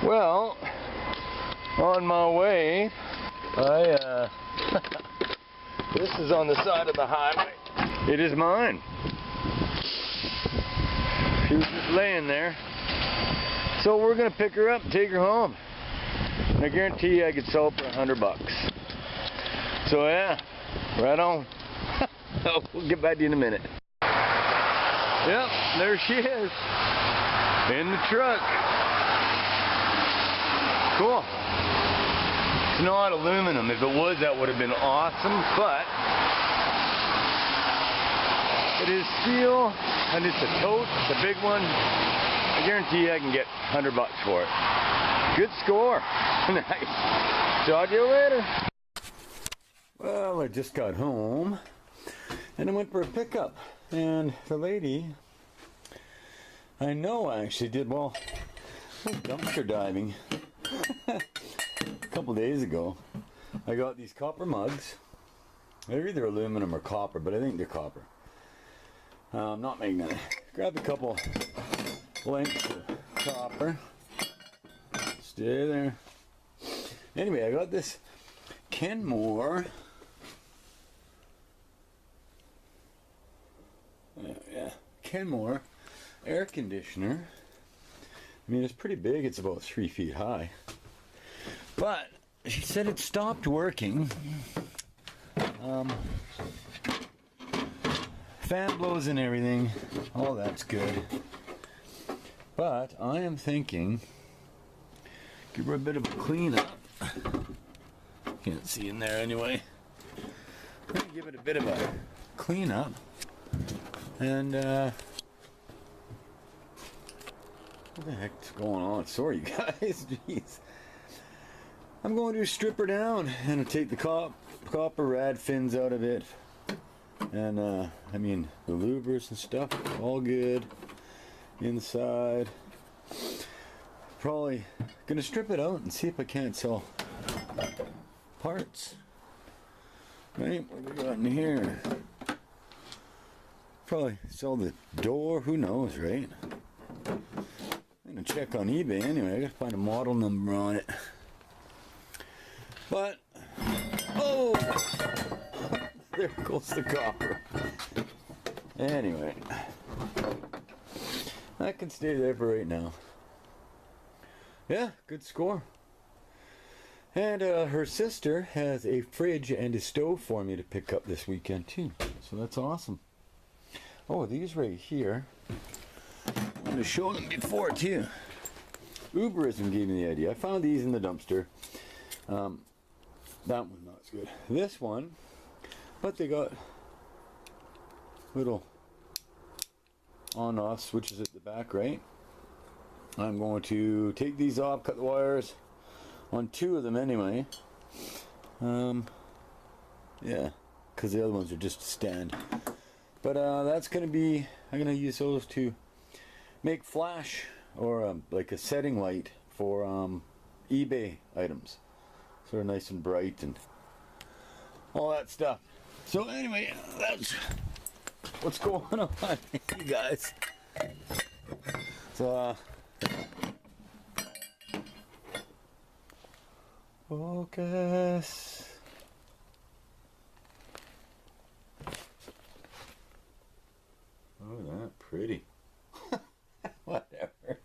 Well, on my way, this is on the side of the highway. It is mine. She was just laying there. So we're gonna pick her up and take her home. And I guarantee you I could sell her for $100. So yeah, right on. We'll get back to you in a minute. Yep, there she is. In the truck. Cool. It's not aluminum. If it was, that would have been awesome, but it is steel, and it's a tote, it's a big one. I guarantee you I can get $100 for it. Good score. Nice. Talk to you later. Well, I just got home, and I went for a pickup, and the lady, I know actually did, well, dumpster diving. A couple days ago, I got these copper mugs. They're either aluminum or copper, but I think they're copper. Not magnetic. Grabbed a couple lengths of copper. Stay there. Anyway, I got this Kenmore. Yeah, Kenmore air conditioner. I mean, it's pretty big. It's about 3 feet high. But she said it stopped working. Fan blows and everything. All that's good. But I am thinking, give her a bit of a cleanup. Can't see in there anyway. I'm going to give it a bit of a cleanup. And, what the heck's going on? Sorry, you guys. Jeez. I'm going to strip her down and take the copper rad fins out of it. And, I mean, the louvers and stuff, all good. Inside. Probably going to strip it out and see if I can't sell parts. Right? What do we got in here? Probably sell the door. Who knows, right? I'm gonna check on eBay anyway. I gotta find a model number on it. But oh, there goes the copper. Anyway, that can stay there for right now. Yeah, good score. And her sister has a fridge and a stove for me to pick up this weekend too. So that's awesome. Oh, these right here. I'm going to show them before too. Uberism gave me the idea. I found these in the dumpster. That one not as good. This one, but they got little on-off switches at the back, right? I'm going to take these off, cut the wires on 2 of them anyway. Yeah, because the other ones are just a stand. But that's going to be, I'm going to use those to make flash or like a setting light for eBay items. Sort of nice and bright and all that stuff. So anyway, that's what's going on, you guys. So focus. Oh, that pretty. Whatever.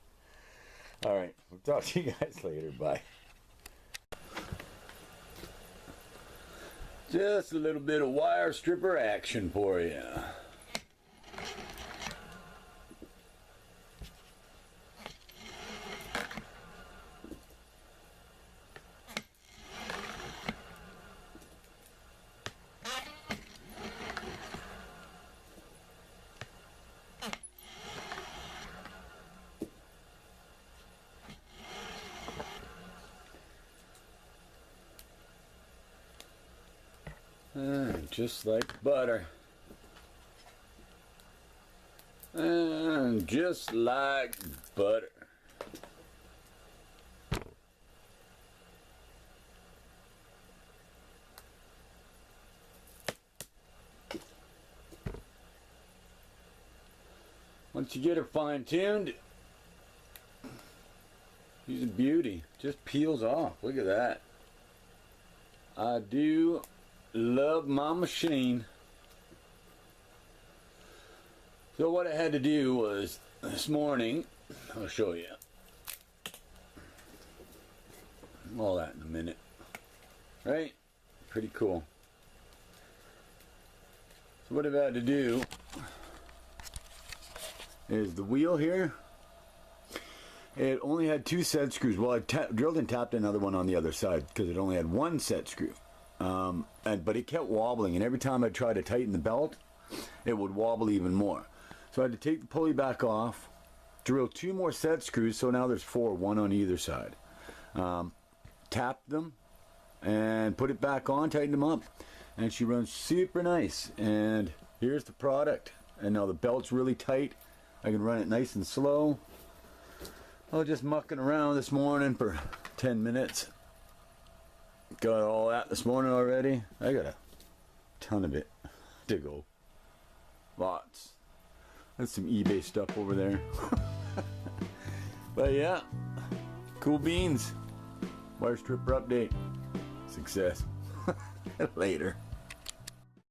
Alright, we'll talk to you guys later. Bye. Just a little bit of wire stripper action for you. Just like butter. And just like butter. Once you get her fine-tuned, She's a beauty. Just peels off. Look at that. I do love my machine. So what I had to do was this morning, I'll show you. All that in a minute. Right? Pretty cool. So what I've had to do is the wheel here. It only had 2 set screws. Well, I drilled and tapped another one on the other side because it only had 1 set screw. But it kept wobbling, and every time I tried to tighten the belt, it would wobble even more. So I had to take the pulley back off, drill 2 more set screws, so now there's 4, 1 on either side. Tap them and put it back on, tighten them up, and she runs super nice. And here's the product. And now the belt's really tight. I can run it nice and slow. I was just mucking around this morning for 10 minutes. Got all that this morning already. I got a ton of it to go. Lots. That's some eBay stuff over there. But yeah, cool beans. Wire stripper update. Success. Later.